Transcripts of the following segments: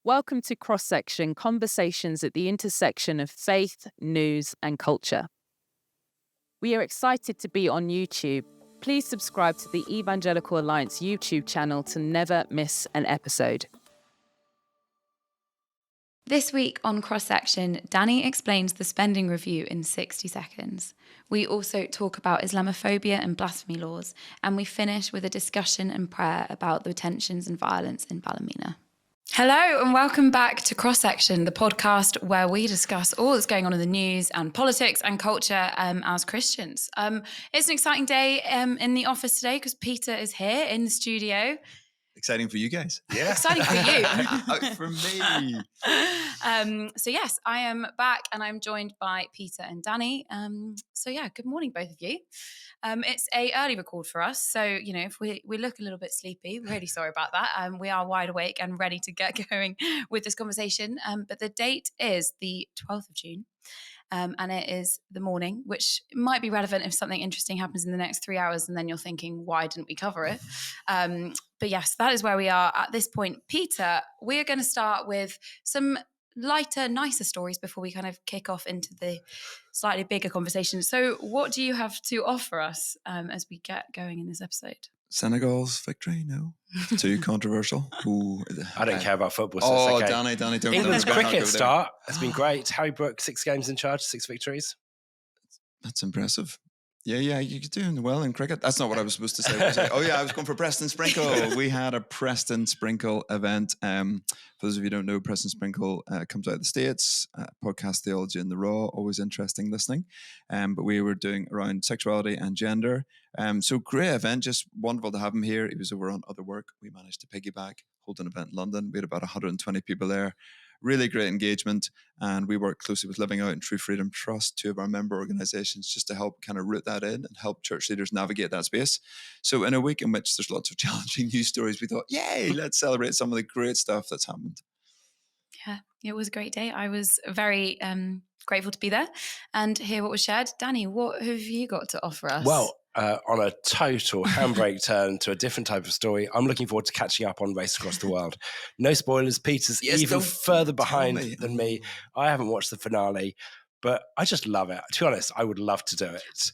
Welcome to Cross Section, conversations at the intersection of faith, news, and culture. We are excited to be on YouTube. Please subscribe to the Evangelical Alliance YouTube channel to never miss an episode. This week on Cross Section, Danny explains the spending review in 60 seconds. We also talk about Islamophobia and blasphemy laws, and we finish with a discussion and prayer about the tensions and violence in Ballymena. Hello and welcome back to Cross Section, the podcast where we discuss all that's going on in the news and politics and culture as Christians. It's an exciting day in the office today because Peter is here in the studio. Exciting for you guys. Yeah. Exciting for you. For me. So yes, I am back and I'm joined by Peter and Danny. Good morning, both of you. It's a early record for us. So, if we look a little bit sleepy, we're really sorry about that. We are wide awake and ready to get going with this conversation. But the date is the 12th of June. And it is the morning, which might be relevant if something interesting happens in the next 3 hours and then you're thinking, why didn't we cover it? But yes, that is where we are at this point. Peter, we're going to start with some lighter, nicer stories before we kind of kick off into the slightly bigger conversation. So what do you have to offer us as we get going in this episode? Senegal's victory? No. Too controversial. Ooh, I don't care about football. So it's okay. Danny, don't. England's cricket start has been great. Harry Brook, 6 games in charge, 6 victories. That's impressive. Yeah, you're doing well in cricket. That's not what I was supposed to say. I was going for Preston Sprinkle. We had a Preston Sprinkle event. For those of you who don't know, Preston Sprinkle comes out of the States, podcast theology in the raw, always interesting listening. But we were doing around sexuality and gender. So great event, just wonderful to have him here. He was over on other work. We managed to piggyback, hold an event in London. We had about 120 people there. Really great engagement, and we work closely with Living Out and True Freedom Trust, 2 of our member organisations, just to help kind of root that in and help church leaders navigate that space. So in a week in which there's lots of challenging news stories, we thought, yay, let's celebrate some of the great stuff that's happened. Yeah, it was a great day. I was very grateful to be there and hear what was shared. Danny, what have you got to offer us? Well, on a total handbrake turn to a different type of story, I'm looking forward to catching up on Race Across the World. No spoilers. Peter's even further behind than me. I haven't watched the finale, but I just love it. To be honest, I would love to do it.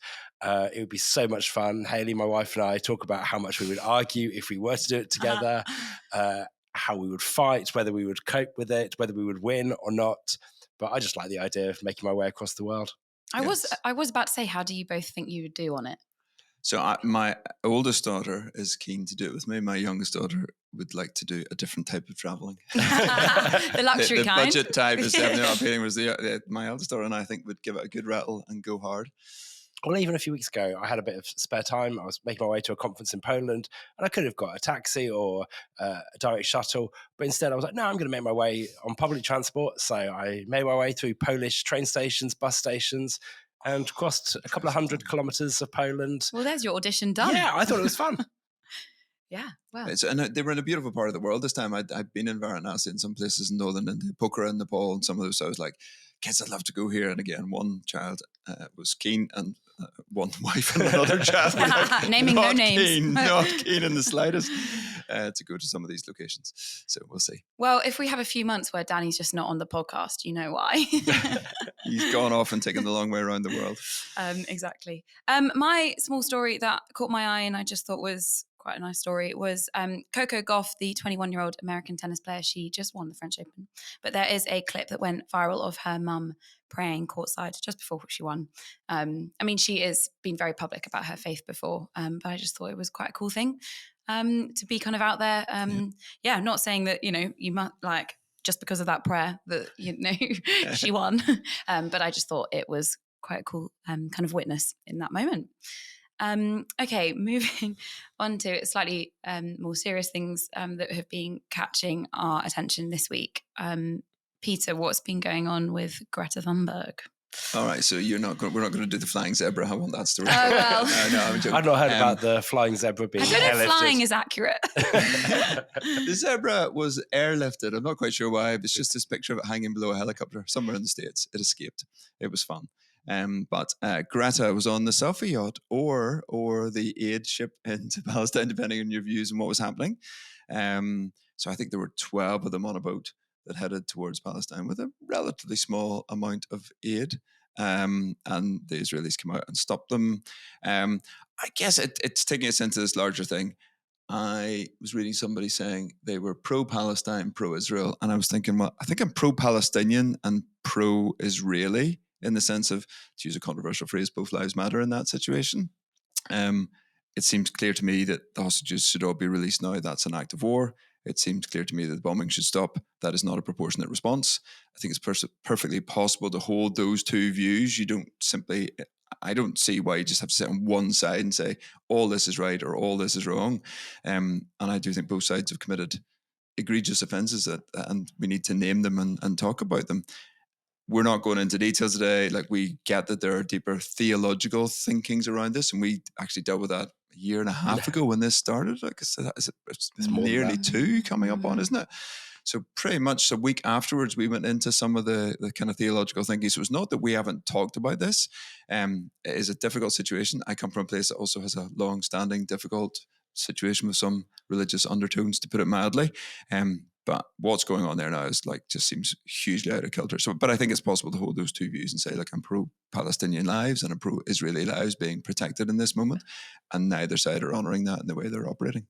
It would be so much fun. Hayley, my wife, and I talk about how much we would argue if we were to do it together, how we would fight, whether we would cope with it, whether we would win or not. But I just like the idea of making my way across the world. I was about to say, how do you both think you would do on it? So my oldest daughter is keen to do it with me. My youngest daughter would like to do a different type of travelling. The luxury the kind. budget type is definitely not appealing. Was my eldest daughter and I think would give it a good rattle and go hard. Well, even a few weeks ago, I had a bit of spare time. I was making my way to a conference in Poland, and I could have got a taxi or a direct shuttle. But instead, I was like, no, I'm going to make my way on public transport. So I made my way through Polish train stations, bus stations, and crossed a couple of 100 kilometres of Poland. Well, there's your audition done. Yeah, I thought it was fun. Yeah, wow. And they were in a beautiful part of the world this time. I'd been in Varanasi and some places in northern India, Pokhara in Nepal, and some of those. So I was like, kids, I'd love to go here. And again, one child was keen, and one wife and another child were like, naming no names. Not keen in the slightest to go to some of these locations. So we'll see. Well, if we have a few months where Danny's just not on the podcast, you know why. He's gone off and taken the long way around the world. Exactly. My small story that caught my eye and I just thought was quite a nice story was Coco Gauff, the 21-year-old American tennis player. She just won the French Open. But there is a clip that went viral of her mum praying courtside just before she won. She has been very public about her faith before, but I just thought it was quite a cool thing to be kind of out there. Not saying that, you might like just because of that prayer that, she won. But I just thought it was quite a cool kind of witness in that moment. Okay, moving on to slightly more serious things that have been catching our attention this week. Peter, what's been going on with Greta Thunberg? All right, so we're not going to do the flying zebra. I want that story. Oh, well. No, I've not heard about the flying zebra being airlifted. I don't know if flying is accurate. The zebra was airlifted. I'm not quite sure why. It's just this picture of it hanging below a helicopter somewhere in the States. It escaped. It was fun. But Greta was on the selfie yacht or the aid ship into Palestine, depending on your views on what was happening. So I think there were 12 of them on a boat. that headed towards Palestine with a relatively small amount of aid. And the Israelis came out and stopped them. I guess it's taking us into this larger thing. I was reading somebody saying they were pro-Palestine, pro-Israel, and I was thinking, well, I think I'm pro-Palestinian and pro-Israeli in the sense of, to use a controversial phrase, both lives matter in that situation. It seems clear to me that the hostages should all be released now. That's an act of war. It seems clear to me that the bombing should stop. That is not a proportionate response. I think it's perfectly possible to hold those two views. I don't see why you just have to sit on one side and say all this is right or all this is wrong. And I do think both sides have committed egregious offences and we need to name them and talk about them. We're not going into details today. Like, we get that there are deeper theological thinkings around this, and we actually dealt with that a year and a half ago when this started. Like I said, it's nearly 2 coming up on, isn't it? So pretty much a week afterwards, we went into some of the kind of theological thinking. So it's not that we haven't talked about this. It is a difficult situation. I come from a place that also has a long-standing, difficult situation with some religious undertones, to put it mildly. But what's going on there now is just seems hugely out of kilter. So, but I think it's possible to hold those two views and say, I'm pro-Palestinian lives and I'm pro-Israeli lives being protected in this moment, and neither side are honouring that in the way they're operating.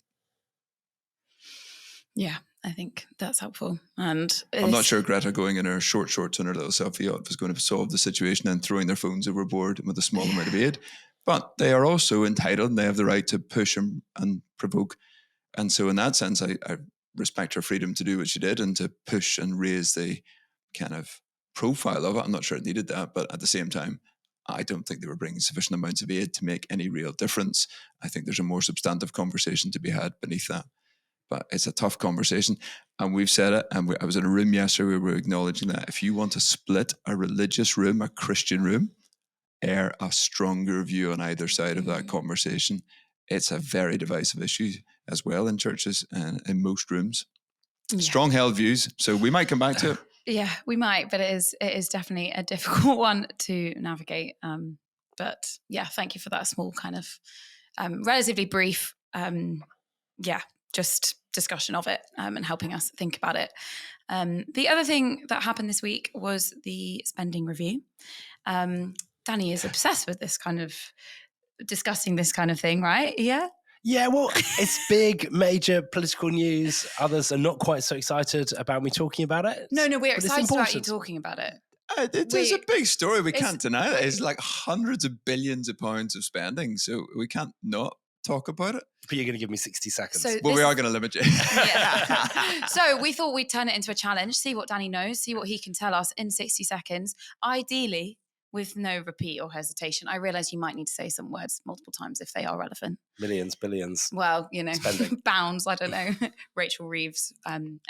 Yeah, I think that's helpful. And I'm not sure Greta going in her shorts and her little selfie yacht was going to solve the situation and throwing their phones overboard with a small amount of aid. But they are also entitled and they have the right to push and provoke. And so in that sense, I respect her freedom to do what she did and to push and raise the kind of profile of it. I'm not sure it needed that, but at the same time, I don't think they were bringing sufficient amounts of aid to make any real difference. I think there's a more substantive conversation to be had beneath that. But it's a tough conversation, and we've said it. And I was in a room yesterday where we were acknowledging that if you want to split a religious room, a Christian room, air a stronger view on either side of that conversation. It's a very divisive issue as well in churches and in most rooms. Yeah. Strong held views. So we might come back to it. Yeah, we might, but it is definitely a difficult one to navigate. But yeah, thank you for that small kind of relatively brief, just discussion of it and helping us think about it. The other thing that happened this week was the spending review. Danny is obsessed with this kind of discussing this kind of thing, right? Yeah. Yeah, well, it's big, major political news. Others are not quite so excited about me talking about it. No, we're excited about you talking about it. It's a big story. We can't deny it. It's like hundreds of billions of pounds of spending, so we can't not talk about it. But you're going to give me 60 seconds. Well, we are going to limit you. Yeah. So we thought we'd turn it into a challenge, see what Danny knows, see what he can tell us in 60 seconds, ideally with no repeat or hesitation. I realise you might need to say some words multiple times if they are relevant. Millions, billions. Well, bounds, I don't know. Rachel Reeves.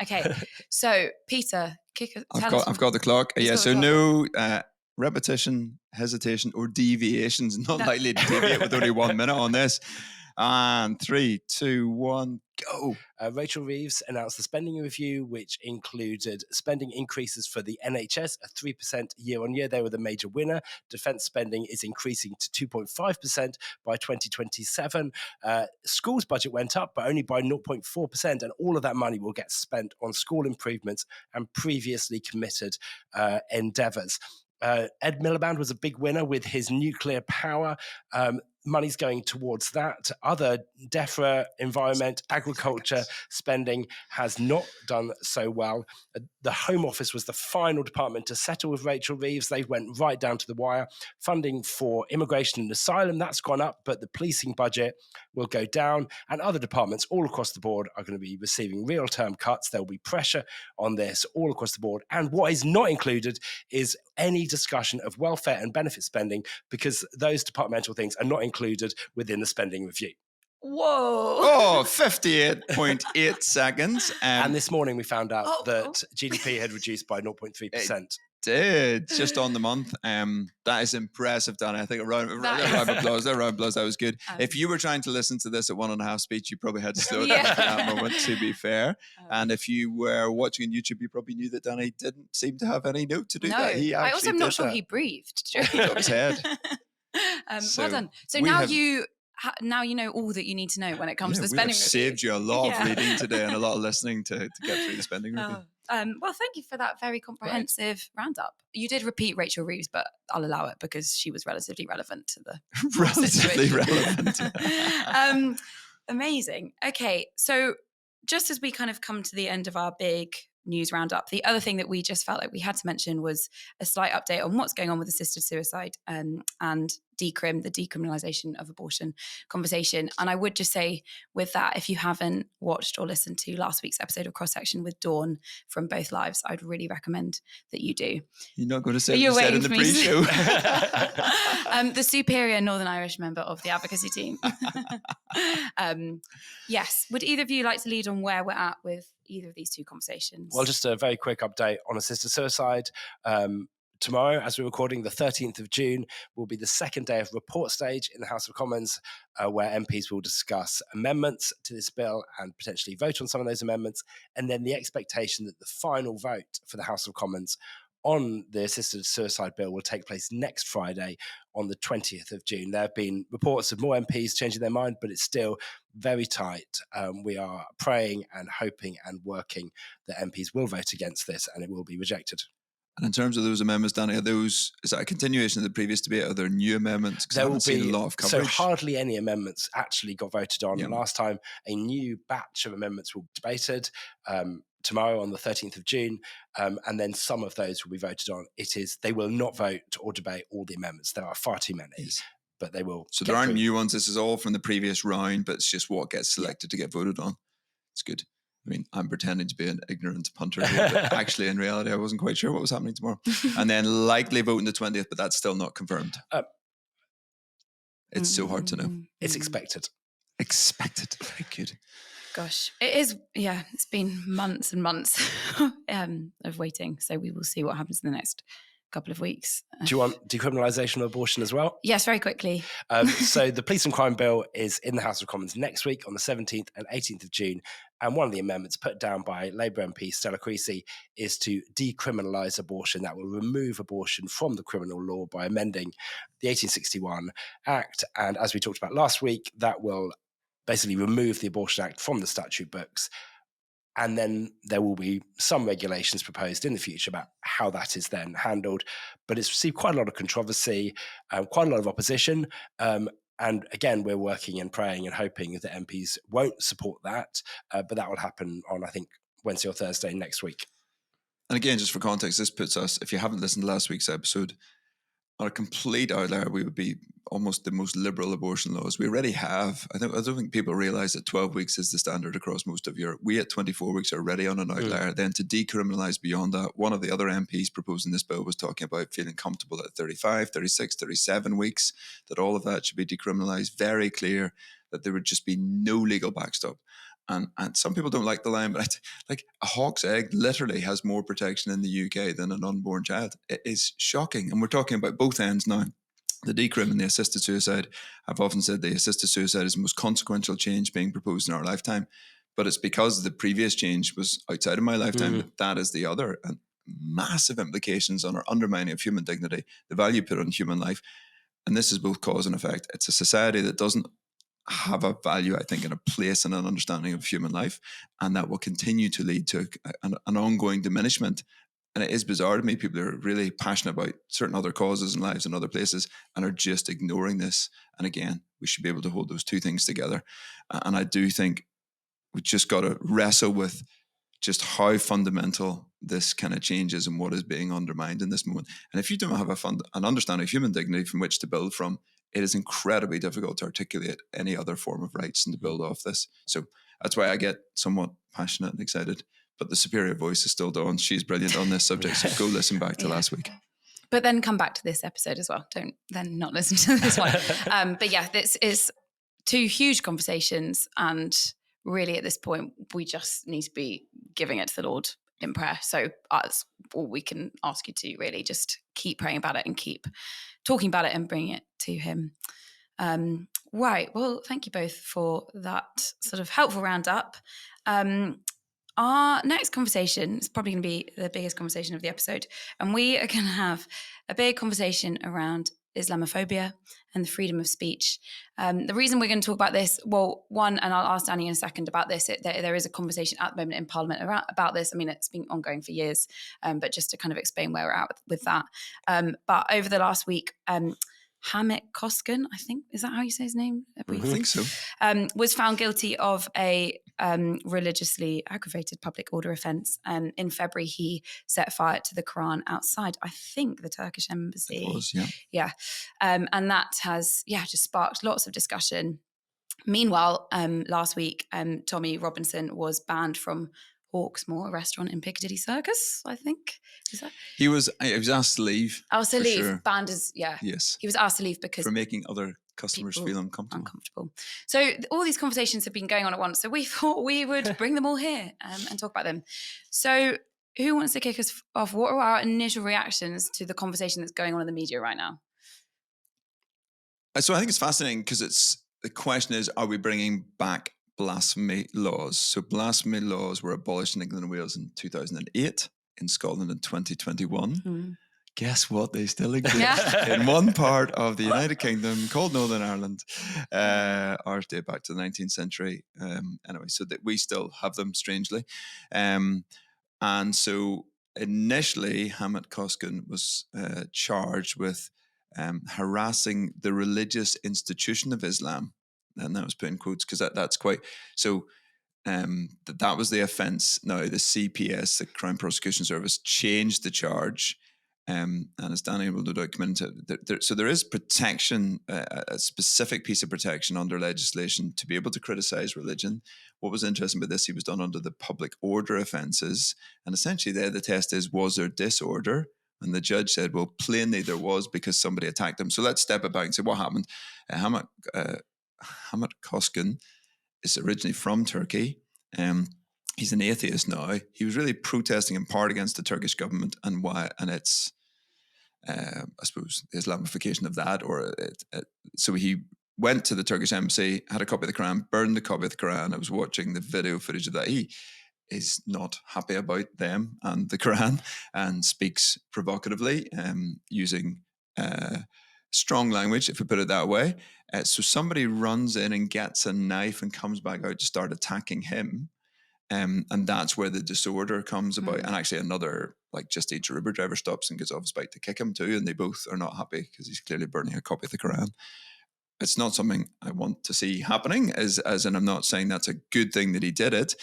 Okay, so Peter, I've got the clock. Yeah, so no repetition, hesitation or deviations. Not likely to deviate with only 1 minute on this. And 3, 2, 1, go. Rachel Reeves announced the spending review, which included spending increases for the NHS at 3% year on year. They were the major winner. Defence spending is increasing to 2.5% by 2027. Schools budget went up, but only by 0.4%. And all of that money will get spent on school improvements and previously committed endeavours. Ed Miliband was a big winner with his nuclear power. Money's going towards that. Other DEFRA, environment, agriculture spending has not done so well. The Home Office was the final department to settle with Rachel Reeves. They went right down to the wire. Funding for immigration and asylum, that's gone up, but the policing budget will go down. And other departments all across the board are going to be receiving real-term cuts. There will be pressure on this all across the board. And what is not included is any discussion of welfare and benefit spending, because those departmental things are not included within the spending review. Whoa. 58.8 seconds. And this morning we found out that GDP had reduced by 0.3%. Did just on the month. That is impressive, Danny. I think a round of applause. That was good. If you were trying to listen to this at 1.5 speed, you probably had to slow it down at that moment, to be fair. And if you were watching on YouTube, you probably knew that Danny didn't seem to have any note to do that. I also am not sure he breathed. He got his head. Well done. So now you now you know all that you need to know when it comes to the we spending have review. saved you a lot of reading today and a lot of listening to get through the spending review. Well, thank you for that very comprehensive roundup. You did repeat Rachel Reeves, but I'll allow it because she was relatively relevant to the Relatively relevant. Amazing. Okay, so just as we kind of come to the end of our big news roundup, the other thing that we just felt like we had to mention was a slight update on what's going on with assisted suicide and the decriminalisation of abortion conversation. And I would just say with that, if you haven't watched or listened to last week's episode of Cross Section with Dawn from Both Lives, I'd really recommend that you do. You're not going to say what you said in the pre-show. The superior Northern Irish member of the advocacy team. Yes. Would either of you like to lead on where we're at with either of these two conversations? Well, just a very quick update on assisted suicide. Tomorrow, as we're recording, the 13th of June, will be the second day of report stage in the House of Commons, where MPs will discuss amendments to this bill and potentially vote on some of those amendments. And then the expectation that the final vote for the House of Commons on the assisted suicide bill will take place next Friday on the 20th of June. There have been reports of more MPs changing their mind, but it's still very tight. We are praying and hoping and working that MPs will vote against this and it will be rejected. And in terms of those amendments, Danny, is that a continuation of the previous debate? Are there new amendments? There will be a lot of coverage. So hardly any amendments actually got voted on. Yeah. Last time, a new batch of amendments were debated tomorrow on the 13th of June, and then some of those will be voted on. They will not vote or debate all the amendments. There are far too many. Yes. But they will. So there aren't new ones. This is all from the previous round, but it's just what gets selected to get voted on. It's good. I mean, I'm pretending to be an ignorant punter here, but actually, in reality, I wasn't quite sure what was happening tomorrow. And then likely voting the 20th, but that's still not confirmed. It's so hard to know. It's expected. Expected. Very good. Gosh, it is. Yeah, it's been months and months of waiting. So we will see what happens in the next couple of weeks. Do you want decriminalisation of abortion as well? Yes, very quickly. So the Police and Crime Bill is in the House of Commons next week on the 17th and 18th of June. And one of the amendments put down by Labour MP Stella Creasy is to decriminalise abortion. That will remove abortion from the criminal law by amending the 1861 Act. And as we talked about last week, that will basically remove the Abortion Act from the statute books. And then there will be some regulations proposed in the future about how that is then handled. But it's received quite a lot of controversy, quite a lot of opposition. And again, we're working and praying and hoping that MPs won't support that. But that will happen on, I think, Wednesday or Thursday next week. And again, just for context, this puts us, if you haven't listened to last week's episode, on a complete outlier. We would be almost the most liberal abortion laws. We already have. I don't think people realise that 12 weeks is the standard across most of Europe. We at 24 weeks are already on an outlier. Then to decriminalise beyond that, one of the other MPs proposing this bill was talking about feeling comfortable at 35, 36, 37 weeks, that all of that should be decriminalised. Very clear that there would just be no legal backstop. And some people don't like the line, but like a hawk's egg literally has more protection in the UK than an unborn child. It is shocking. And we're talking about both ends now. The decrim and the assisted suicide. I've often said the assisted suicide is the most consequential change being proposed in our lifetime. But it's because the previous change was outside of my lifetime. That is the other. And massive implications on our undermining of human dignity, the value put on human life. And this is both cause and effect. It's a society that doesn't have a value, I think, and a place and an understanding of human life, and that will continue to lead to an ongoing diminishment. And it is bizarre to me, people are really passionate about certain other causes and lives in other places and are just ignoring this. And again, we should be able to hold those two things together. And I do think we just got to wrestle with just how fundamental this kind of change is and what is being undermined in this moment. And if you don't have an understanding of human dignity from which to build from, it is incredibly difficult to articulate any other form of rights and to build off this. So that's why I get somewhat passionate and excited. But the superior voice is still Dawn. She's brilliant on this subject. So go listen back to last week. But then come back to this episode as well. Don't then not listen to this one. But yeah, this is two huge conversations. And really at this point, we just need to be giving it to the Lord in prayer. So that's all we can ask you to really just keep praying about it and keep talking about it and bringing it to him. Right. Well, thank you both for that sort of helpful roundup. Our next conversation is probably going to be the biggest conversation of the episode. And we are going to have a big conversation around Islamophobia, and the freedom of speech. The reason we're going to talk about this, well, one, and I'll ask Danny in a second about this, there is a conversation at the moment in Parliament about this. I mean, it's been ongoing for years, but just to kind of explain where we're at with that. But over the last week, Hamit Koskan, I think, is that how you say his name? I think so. Was found guilty of a religiously aggravated public order offence. In February, he set fire to the Qur'an outside, I think, the Turkish embassy. It was, yeah. Yeah. And that has, just sparked lots of discussion. Meanwhile, last week, Tommy Robinson was banned from Hawksmoor, a restaurant in Piccadilly Circus, I think. Is that? He was asked to leave. Asked to leave. Sure. Banned as, Yes. He was asked to leave because... For making other customers feel uncomfortable. So all these conversations have been going on at once. So we thought we would bring them all here and talk about them. So who wants to kick us off? What are our initial reactions to the conversation that's going on in the media right now? So I think it's fascinating because the question is, are we bringing back blasphemy laws? So blasphemy laws were abolished in England and Wales in 2008, in Scotland in 2021. Guess what? They still exist in one part of the United Kingdom called Northern Ireland. Ours date back to the 19th century. Anyway, so that we still have them, strangely. And so initially, Hamit Koskan was charged with harassing the religious institution of Islam. And that was put in quotes because that's quite... So that was the offence. Now, the CPS, the Crown Prosecution Service, changed the charge. And as Danny will no doubt come into, so there is protection, a specific piece of protection under legislation to be able to criticise religion. What was interesting about this, he was done under the public order offences. And essentially there the test is, was there disorder? And the judge said, well, plainly there was because somebody attacked them. So let's step it back and say what happened. Hamit Koskan is originally from Turkey. He's an atheist now. He was really protesting in part against the Turkish government and its, I suppose, the Islamification of that. So he went to the Turkish embassy, had a copy of the Quran, burned the copy of the Quran. I was watching the video footage of that. He is not happy about them and the Quran and speaks provocatively, using strong language, if we put it that way. So somebody runs in and gets a knife and comes back out to start attacking him. And that's where the disorder comes about. And actually another, Just Eat Uber driver stops and gets off his bike to kick him too. And they both are not happy because he's clearly burning a copy of the Quran. It's not something I want to see happening, as in I'm not saying that's a good thing that he did it.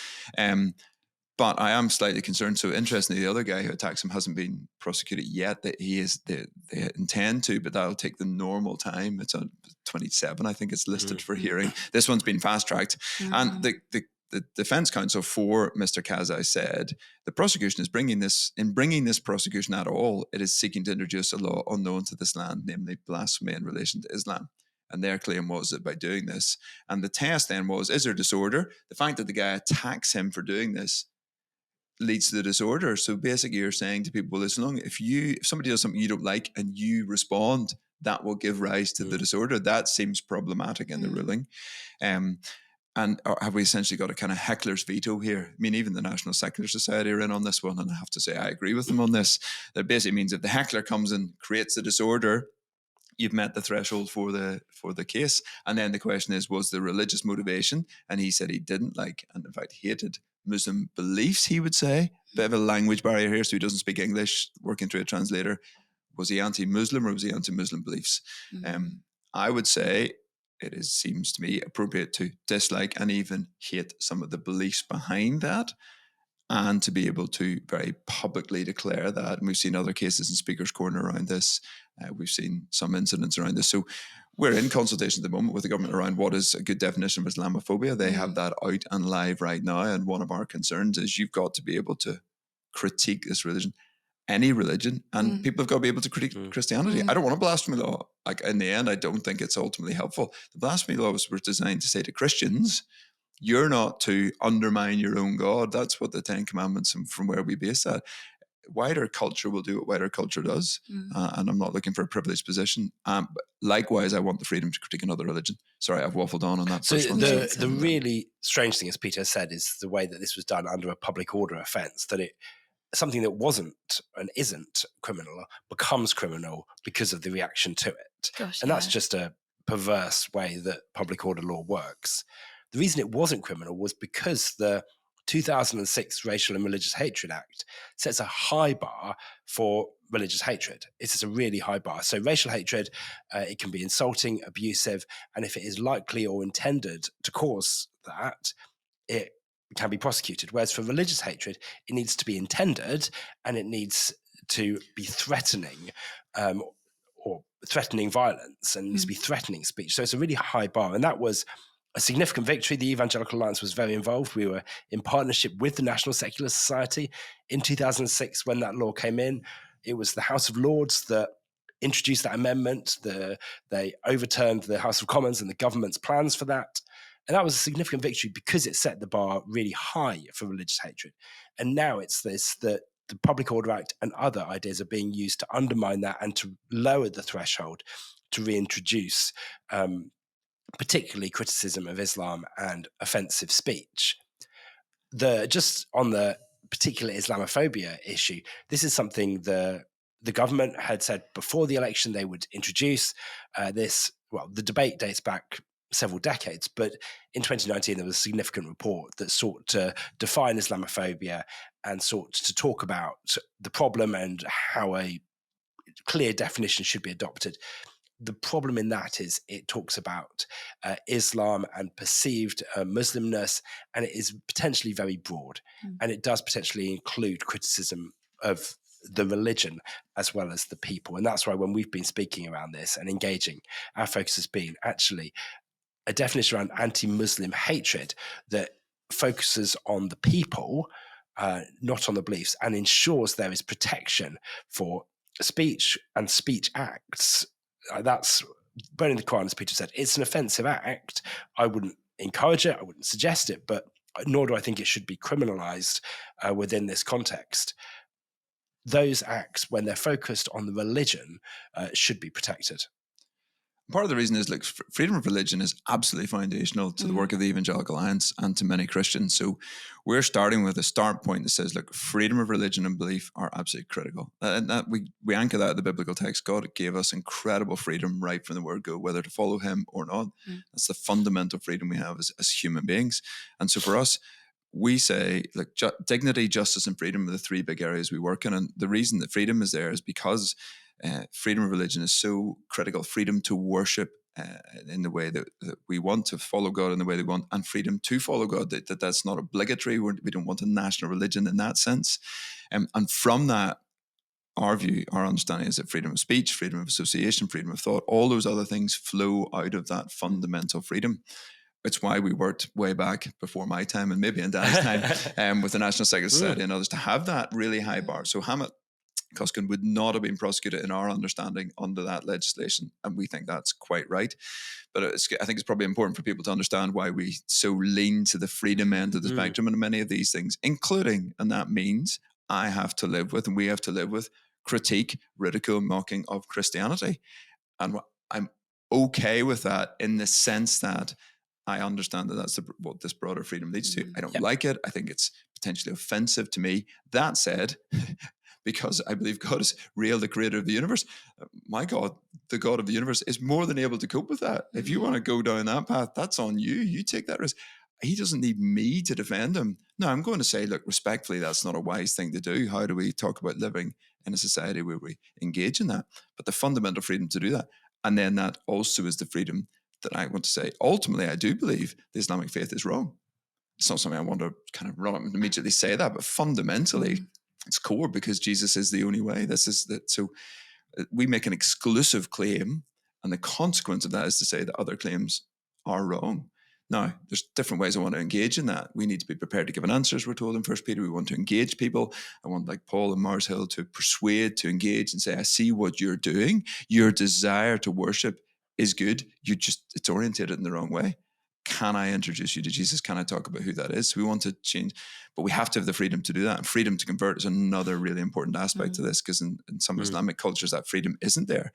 But I am slightly concerned. So interestingly, the other guy who attacks him hasn't been prosecuted yet. That they intend to, but that'll take the normal time. It's on 27, I think it's listed for hearing. This one's been fast tracked. And the defense counsel for Mr. Karzai said the prosecution is bringing this prosecution at all, it is seeking to introduce a law unknown to this land, namely blasphemy in relation to Islam. And their claim was that by doing this, and the test then was, is there disorder? The fact that the guy attacks him for doing this leads to the disorder. So basically you're saying to people, if somebody does something you don't like and you respond, that will give rise to the disorder. That seems problematic in the ruling. And have we essentially got a kind of heckler's veto here? I mean, even the National Secular Society are in on this one, and I have to say I agree with them on this. That basically means if the heckler comes and creates the disorder, you've met the threshold for the case. And then the question is, was the religious motivation? And he said he didn't like, and in fact hated, Muslim beliefs, he would say. Bit of a language barrier here, so he doesn't speak English, working through a translator. Was he anti-Muslim or was he anti-Muslim beliefs? I would say seems to me appropriate to dislike and even hate some of the beliefs behind that, and to be able to very publicly declare that. And we've seen other cases in Speaker's Corner around this. We've seen some incidents around this. So we're in consultation at the moment with the government around what is a good definition of Islamophobia. They have that out and live right now. And one of our concerns is you've got to be able to critique this religion, any religion, and people have got to be able to critique Christianity. I don't want a blasphemy law. In the end, I don't think it's ultimately helpful. The blasphemy laws were designed to say to Christians, you're not to undermine your own God. That's what the Ten Commandments and from where we base that. Wider culture will do what wider culture does. And I'm not looking for a privileged position. But likewise, I want the freedom to critique another religion. Sorry, I've waffled on that. So the really strange thing, as Peter said, is the way that this was done under a public order offence, that something that wasn't and isn't criminal becomes criminal because of the reaction to it. Gosh, and that's just a perverse way that public order law works. The reason it wasn't criminal was because the 2006 Racial and Religious Hatred Act sets a high bar for religious hatred. It's a really high bar. So racial hatred, it can be insulting, abusive, and if it is likely or intended to cause that, it can be prosecuted. Whereas for religious hatred, it needs to be intended and it needs to be threatening or threatening violence, and it needs to be threatening speech. So it's a really high bar. And that was a significant victory. The Evangelical Alliance was very involved. We were in partnership with the National Secular Society in 2006 when that law came in. It was the House of Lords that introduced that amendment. They overturned the House of Commons and the government's plans for that. And that was a significant victory because it set the bar really high for religious hatred. And now it's this, that the Public Order Act and other ideas are being used to undermine that and to lower the threshold to reintroduce particularly criticism of Islam and offensive speech. Just on the particular Islamophobia issue, this is something the government had said before the election they would introduce this. Well, the debate dates back several decades, but in 2019 there was a significant report that sought to define Islamophobia and sought to talk about the problem and how a clear definition should be adopted. The problem in that is it talks about Islam and perceived Muslimness, and it is potentially very broad, and it does potentially include criticism of the religion as well as the people. And that's why when we've been speaking around this and engaging, our focus has been actually a definition around anti-Muslim hatred that focuses on the people, not on the beliefs, and ensures there is protection for speech and speech acts. That's burning the Qur'an, as Peter said. It's an offensive act. I wouldn't encourage it. I wouldn't suggest it, but nor do I think it should be criminalized within this context. Those acts, when they're focused on the religion, should be protected. Part of the reason is, look, freedom of religion is absolutely foundational to the work of the Evangelical Alliance and to many Christians. So we're starting with a start point that says, look, freedom of religion and belief are absolutely critical. And that we anchor that in the biblical text. God gave us incredible freedom right from the word go, whether to follow him or not. That's the fundamental freedom we have as human beings. And so for us, we say, like, dignity, justice, and freedom are the three big areas we work in. And the reason that freedom is there is because freedom of religion is so critical. Freedom to worship in the way that we want, to follow God in the way they want, and freedom to follow God. That's not obligatory. We don't want a national religion in that sense. And from that, our view, our understanding is that freedom of speech, freedom of association, freedom of thought, all those other things flow out of that fundamental freedom. It's why we worked way back before my time and maybe in Dan's time with the National Secular Society and others to have that really high bar. So Hamid Coskin would not have been prosecuted in our understanding under that legislation, and we think that's quite right. But I think it's probably important for people to understand why we so lean to the freedom end of the spectrum in many of these things, including, and that means I have to live with, and we have to live with, critique, ridicule, mocking of Christianity. And I'm okay with that in the sense that I understand that that's what this broader freedom leads to. I don't like it. I think it's potentially offensive to me. That said, because I believe God is real, the creator of the universe, my God, the God of the universe, is more than able to cope with that. If you want to go down that path, that's on you. You take that risk. He doesn't need me to defend him. No, I'm going to say, look, respectfully, that's not a wise thing to do. How do we talk about living in a society where we engage in that? But the fundamental freedom to do that. And then that also is the freedom that I want to say, ultimately, I do believe the Islamic faith is wrong. It's not something I want to kind of run up and immediately say that, but fundamentally, it's core because Jesus is the only way. So we make an exclusive claim, and the consequence of that is to say that other claims are wrong. Now, there's different ways I want to engage in that. We need to be prepared to give an answer, as we're told in 1 Peter. We want to engage people. I want, like Paul and Mars Hill, to persuade, to engage and say, I see what you're doing. Your desire to worship is good. It's orientated in the wrong way. Can I introduce you to Jesus? Can I talk about who that is? We want to change, but we have to have the freedom to do that. And freedom to convert is another really important aspect to this, because in some Islamic cultures, that freedom isn't there.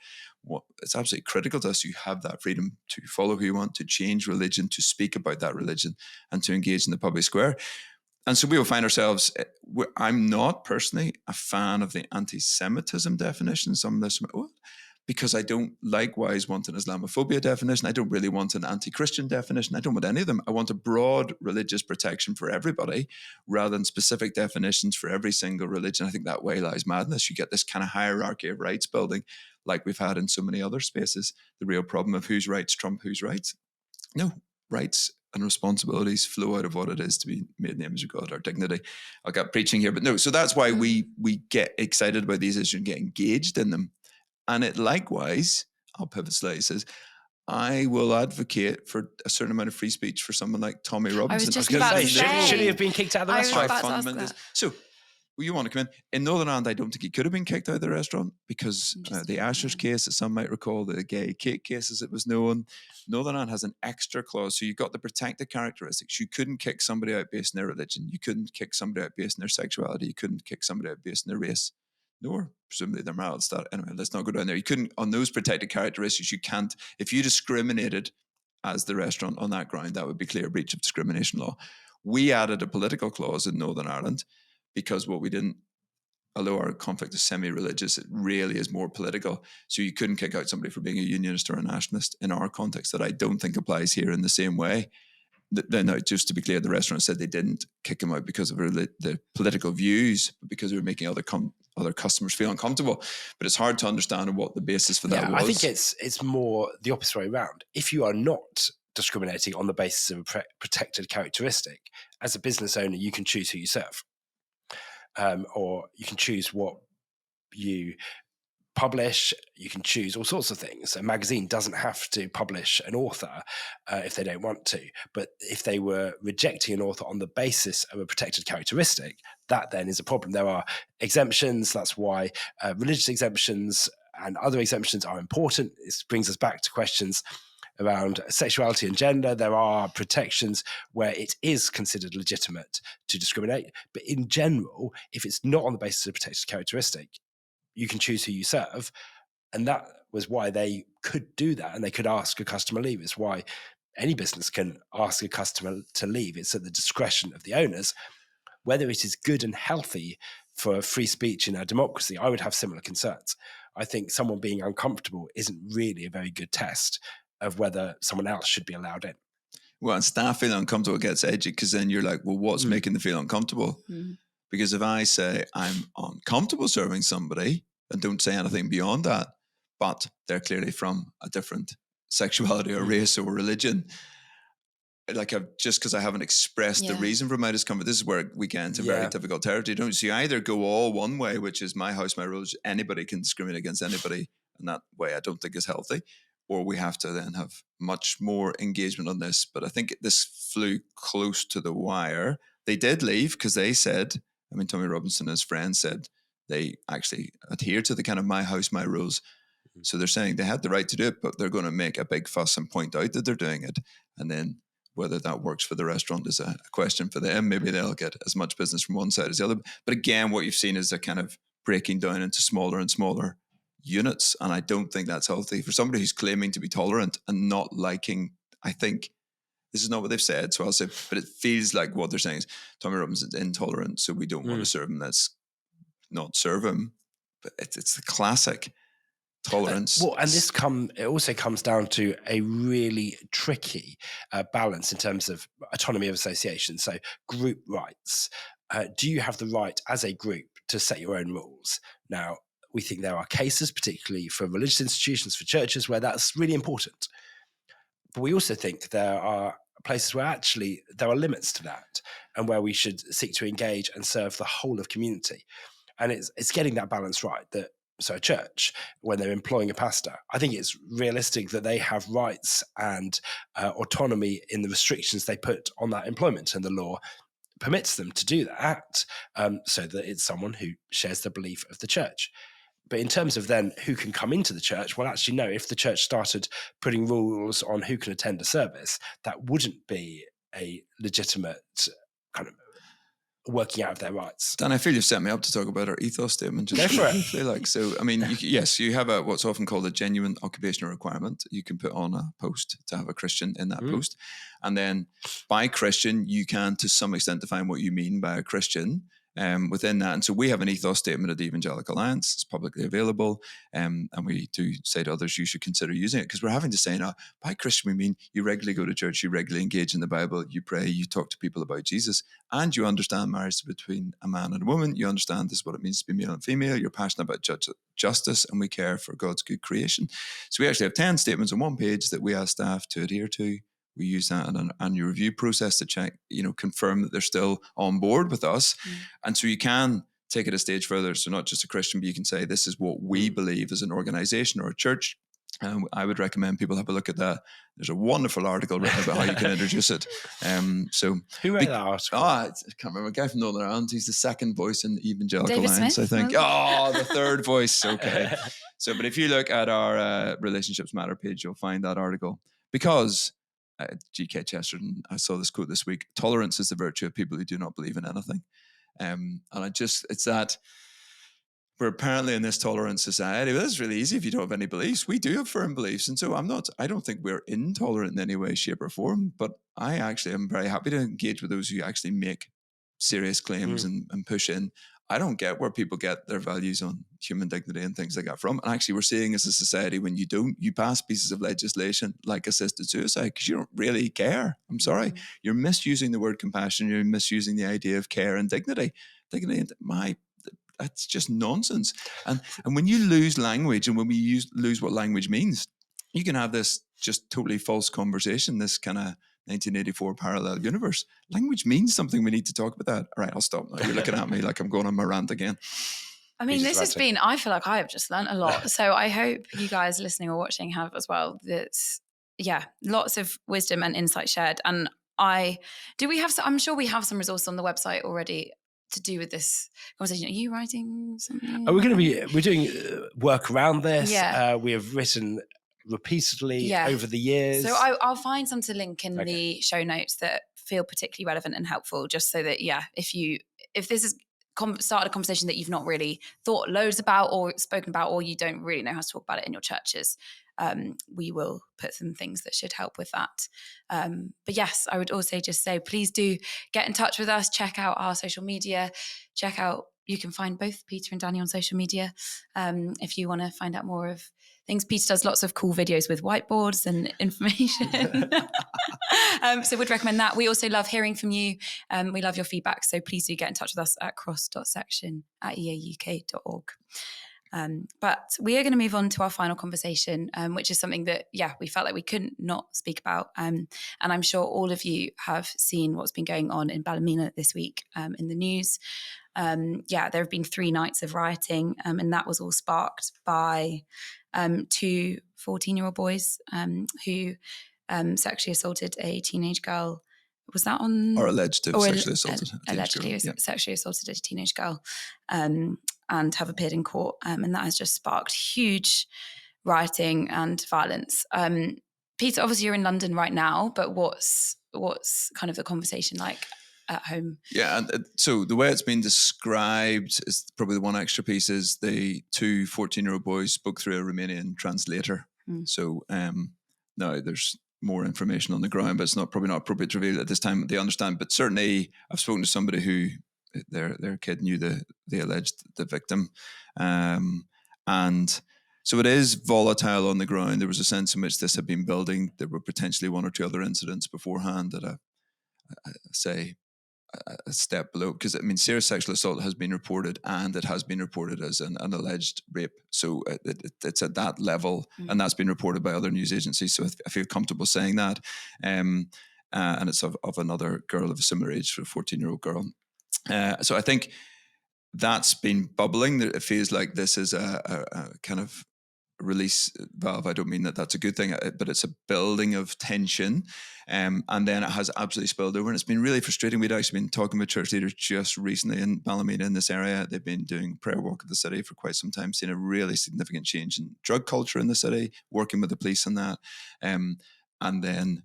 It's absolutely critical to us. You have that freedom to follow who you want, to change religion, to speak about that religion, and to engage in the public square. And so we will find ourselves, I'm not personally a fan of the anti-Semitism definition. Some of this, because I don't likewise want an Islamophobia definition. I don't really want an anti-Christian definition. I don't want any of them. I want a broad religious protection for everybody rather than specific definitions for every single religion. I think that way lies madness. You get this kind of hierarchy of rights building like we've had in so many other spaces. The real problem of whose rights trump whose rights. No, rights and responsibilities flow out of what it is to be made in the image of God, our dignity. I got preaching here, but no. So that's why we get excited about these issues and get engaged in them. And it likewise, I'll pivot slightly, says, I will advocate for a certain amount of free speech for someone like Tommy Robinson. I was just about to say. Should he have been kicked out of the restaurant? So, you want to come in. In Northern Ireland, I don't think he could have been kicked out of the restaurant because the Ashers case, that some might recall, the gay cake case as it was known, Northern Ireland has an extra clause. So you've got the protected characteristics. You couldn't kick somebody out based on their religion. You couldn't kick somebody out based on their sexuality. You couldn't kick somebody out based on their race. Nor presumably their marital status. Anyway, let's not go down there. You couldn't, on those protected characteristics, you can't, if you discriminated as the restaurant on that ground, that would be clear breach of discrimination law. We added a political clause in Northern Ireland because what we didn't, although our conflict is semi-religious, it really is more political. So you couldn't kick out somebody for being a unionist or a nationalist in our context. That I don't think applies here in the same way. Now, just to be clear, the restaurant said they didn't kick him out because of the political views, but because they were making other customers feel uncomfortable. But it's hard to understand what the basis for that was. I think it's more the opposite way around. If you are not discriminating on the basis of a protected characteristic, as a business owner, you can choose who you serve. Or you can choose what you publish, you can choose all sorts of things. A magazine doesn't have to publish an author if they don't want to. But if they were rejecting an author on the basis of a protected characteristic, that then is a problem. There are exemptions. That's why religious exemptions and other exemptions are important. This brings us back to questions around sexuality and gender. There are protections where it is considered legitimate to discriminate. But in general, if it's not on the basis of a protected characteristic, you can choose who you serve. And that was why they could do that. And they could ask a customer leave. It's why any business can ask a customer to leave. It's at the discretion of the owners. Whether it is good and healthy for free speech in our democracy, I would have similar concerns. I think someone being uncomfortable isn't really a very good test of whether someone else should be allowed in. Well, and staff feeling uncomfortable gets edgy because then you're like, well, what's making them feel uncomfortable? Because if I say I'm uncomfortable serving somebody and don't say anything beyond that, but they're clearly from a different sexuality or race or religion, like just because I haven't expressed the reason for my discomfort, this is where we get into very difficult territory. Don't you? So you either go all one way, which is my house, my rules, anybody can discriminate against anybody, and that way I don't think is healthy, or we have to then have much more engagement on this. But I think this flew close to the wire. They did leave because they said, I mean, Tommy Robinson and his friends said they actually adhere to the kind of my house, my rules. So they're saying they had the right to do it, but they're going to make a big fuss and point out that they're doing it. And then whether that works for the restaurant is a question for them. Maybe they'll get as much business from one side as the other. But again, what you've seen is a kind of breaking down into smaller and smaller units. And I don't think that's healthy for somebody who's claiming to be tolerant and not liking, I think, this is not what they've said, so I'll say, but it feels like what they're saying is Tommy Robinson's intolerant, so we don't want to serve him. Let's not serve him. But it's the classic tolerance. Well, and it also comes down to a really tricky balance in terms of autonomy of association. So group rights. Do you have the right as a group to set your own rules? Now, we think there are cases, particularly for religious institutions, for churches, where that's really important. But we also think there are places where actually there are limits to that and where we should seek to engage and serve the whole of community. And it's getting that balance right. So a church, when they're employing a pastor, I think it's realistic that they have rights and autonomy in the restrictions they put on that employment, and the law permits them to do that so that it's someone who shares the belief of the church. But in terms of then who can come into the church, well, actually, no, if the church started putting rules on who can attend a service, that wouldn't be a legitimate kind of working out of their rights. Dan, I feel you've set me up to talk about our ethos statement. Go for it. You have what's often called a genuine occupational requirement. You can put on a post to have a Christian in that post. And then by Christian, you can to some extent define what you mean by a Christian within that. And so we have an ethos statement at the Evangelical Alliance. It's publicly available. And we do say to others, you should consider using it, because we're having to say now, by Christian, we mean you regularly go to church, you regularly engage in the Bible, you pray, you talk to people about Jesus, and you understand marriage between a man and a woman. You understand this, what it means to be male and female. You're passionate about justice, and we care for God's good creation. So we actually have 10 statements on one page that we ask staff to adhere to. We use that in an annual review process to check, confirm that they're still on board with us. And so you can take it a stage further. So not just a Christian, but you can say, this is what we believe as an organization or a church. I would recommend people have a look at that. There's a wonderful article written about how you can introduce it. Who wrote that article? I can't remember. A guy from Northern Ireland. He's the second voice in the Evangelical David Alliance, Smith? I think. Oh, the third voice. Okay. But if you look at our Relationships Matter page, you'll find that article. Because G.K. Chesterton, I saw this quote this week, tolerance is the virtue of people who do not believe in anything. It's that we're apparently in this tolerant society. Well, it's really easy if you don't have any beliefs. We do have firm beliefs. And so I don't think we're intolerant in any way, shape or form, but I actually am very happy to engage with those who actually make serious claims and push in. I don't get where people get their values on human dignity and things like that from. And actually, we're seeing as a society, when you pass pieces of legislation like assisted suicide because you don't really care. I'm sorry. You're misusing the word compassion. You're misusing the idea of care and dignity. That's just nonsense. And when you lose language, and when we lose what language means, you can have this just totally false conversation, this kind of 1984 parallel universe. Language means something. We need to talk about that. All right, I'll stop now. You're looking at me like I'm going on my rant again. I mean, this has been, I feel like I have just learned a lot. So I hope you guys listening or watching have as well. Lots of wisdom and insight shared. And I'm sure we have some resources on the website already to do with this conversation. Are you writing something? We're doing work around this. Yeah. We have written repeatedly over the years. So I'll find some to link in the show notes that feel particularly relevant and helpful, just so that, if this has started a conversation that you've not really thought loads about or spoken about, or you don't really know how to talk about it in your churches, we will put some things that should help with that. But yes, I would also just say, please do get in touch with us, check out our social media, you can find both Peter and Danny on social media if you want to find out more of things. Peter does lots of cool videos with whiteboards and information. So we'd recommend that. We also love hearing from you. We love your feedback. So please do get in touch with us at cross.section@eauk.org. But we are going to move on to our final conversation, which is something that, we felt like we couldn't not speak about. And I'm sure all of you have seen what's been going on in Ballymena this week in the news. There have been 3 nights of rioting, and that was all sparked by 2 14-year-old boys who sexually assaulted a teenage girl. Was that on? Or alleged to have sexually assaulted a teenage girl. Sexually assaulted a teenage girl, and have appeared in court. And that has just sparked huge rioting and violence. Peter, obviously you're in London right now, but what's kind of the conversation like at home? Yeah, and so the way it's been described is probably the one extra piece is the 2 14-year-old boys spoke through a Romanian translator. So now there's more information on the ground, but it's probably not appropriate to reveal at this time. They understand, but certainly I've spoken to somebody who their kid knew the victim, and so it is volatile on the ground. There was a sense in which this had been building. There were potentially 1 or 2 other incidents beforehand that a step below, because serious sexual assault has been reported, and it has been reported as an alleged rape. So it's at that level, and that's been reported by other news agencies. So I feel comfortable saying that. And it's of another girl of a similar age, for a 14-year-old girl. So I think that's been bubbling. It feels like this is a kind of release valve. I don't mean that that's a good thing, but it's a building of tension, and then it has absolutely spilled over, and it's been really frustrating. We'd actually been talking with church leaders just recently in Ballymena, in this area. They've been doing prayer walk of the city for quite some time, seeing a really significant change in drug culture in the city, working with the police on that, and then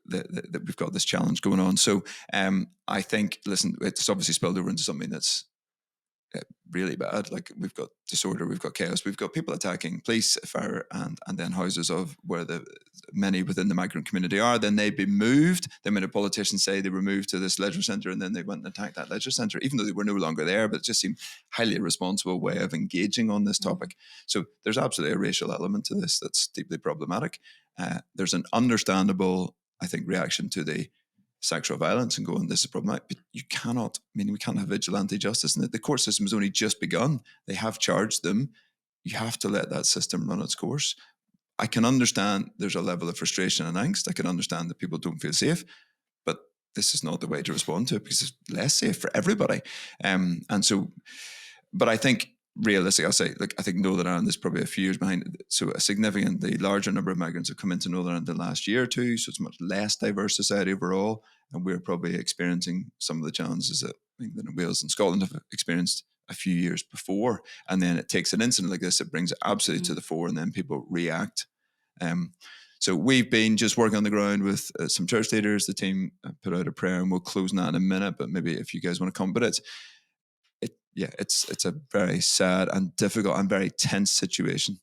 that we've got this challenge going on. So I think, listen, it's obviously spilled over into something that's really bad. Like, we've got disorder, we've got chaos, we've got people attacking police, fire, and then houses of where the many within the migrant community are. Then they'd be moved. Then when a politician say they were moved to this leisure centre, and then they went and attacked that leisure centre, even though they were no longer there. But it just seemed highly irresponsible way of engaging on this topic. So there's absolutely a racial element to this that's deeply problematic. There's an understandable, I think, reaction to the sexual violence and going, this is problematic. But you cannot, we can't have vigilante justice. And the court system has only just begun. They have charged them. You have to let that system run its course. I can understand there's a level of frustration and angst. I can understand that people don't feel safe, but this is not the way to respond to it, because it's less safe for everybody. But I think, realistic, I'll say, I think Northern Ireland is probably a few years behind. So a significantly larger number of migrants have come into Northern Ireland in the last year or two. So it's a much less diverse society overall. And we're probably experiencing some of the challenges that England and Wales and Scotland have experienced a few years before. And then it takes an incident like this, it brings it absolutely to the fore, and then people react. So we've been just working on the ground with some church leaders. The team put out a prayer, and we'll close on that in a minute. But maybe if you guys want to come, but it's a very sad and difficult and very tense situation.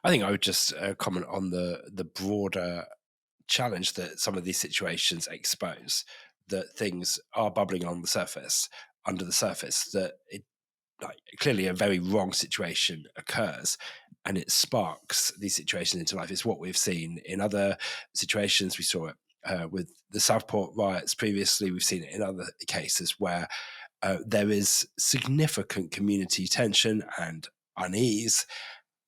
I think I would just comment on the broader challenge that some of these situations expose, that things are bubbling on the surface, under the surface, that clearly a very wrong situation occurs, and it sparks these situations into life. It's what we've seen in other situations. We saw it with the Southport riots previously. We've seen it in other cases where there is significant community tension and unease,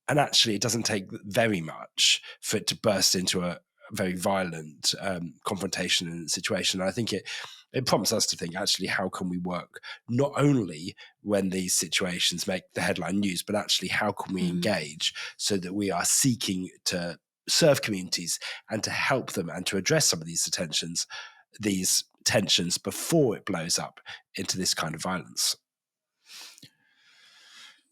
and actually it doesn't take very much for it to burst into a very violent confrontation and situation. And I think it prompts us to think, actually, how can we work not only when these situations make the headline news, but actually how can we engage so that we are seeking to serve communities and to help them and to address some of these tensions before it blows up into this kind of violence.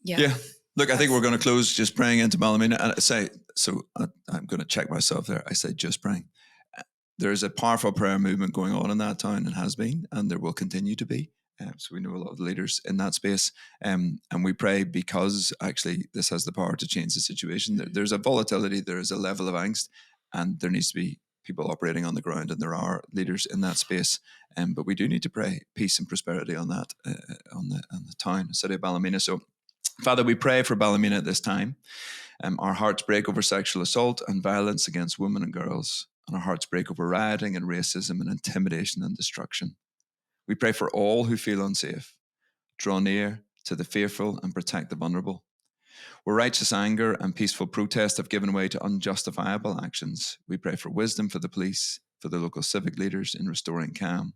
Yeah. Look, I think we're going to close just praying into Ballymena. And I say, I'm going to check myself there. I say just praying. There is a powerful prayer movement going on in that town, and has been, and there will continue to be. So we know a lot of the leaders in that space. And we pray because actually this has the power to change the situation. There's a volatility, there is a level of angst, and there needs to be people operating on the ground, and there are leaders in that space. But we do need to pray peace and prosperity on that, on the town, city of Ballymena. So, Father, we pray for Ballymena at this time. Our hearts break over sexual assault and violence against women and girls, and our hearts break over rioting and racism and intimidation and destruction. We pray for all who feel unsafe. Draw near to the fearful and protect the vulnerable. Where righteous anger and peaceful protest have given way to unjustifiable actions, we pray for wisdom for the police, for the local civic leaders in restoring calm.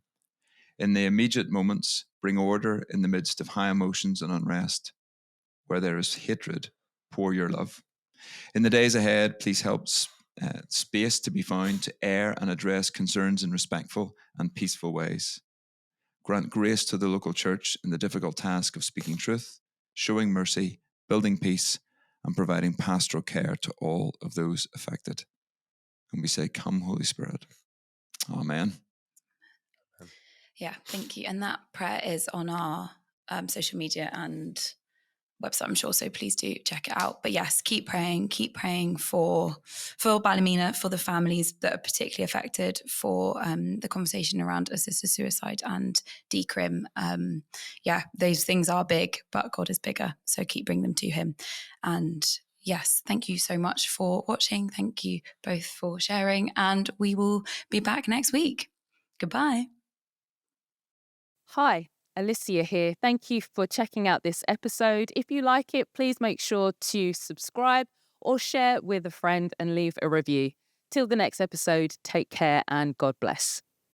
In the immediate moments, bring order in the midst of high emotions and unrest. Where there is hatred, pour your love. In the days ahead, please help space to be found to air and address concerns in respectful and peaceful ways. Grant grace to the local church in the difficult task of speaking truth, showing mercy, building peace, and providing pastoral care to all of those affected. And we say, come, Holy Spirit. Amen. Yeah, thank you. And that prayer is on our social media and website, I'm sure, so please do check it out. But yes, keep praying for Ballymena, for the families that are particularly affected, for the conversation around assisted suicide and decrim. Those things are big, but God is bigger, so keep bringing them to him. And yes, thank you so much for watching. Thank you both for sharing, and we will be back next week. Goodbye. Hi, Alicia here. Thank you for checking out this episode. If you like it, please make sure to subscribe or share with a friend and leave a review. Till the next episode, take care and God bless.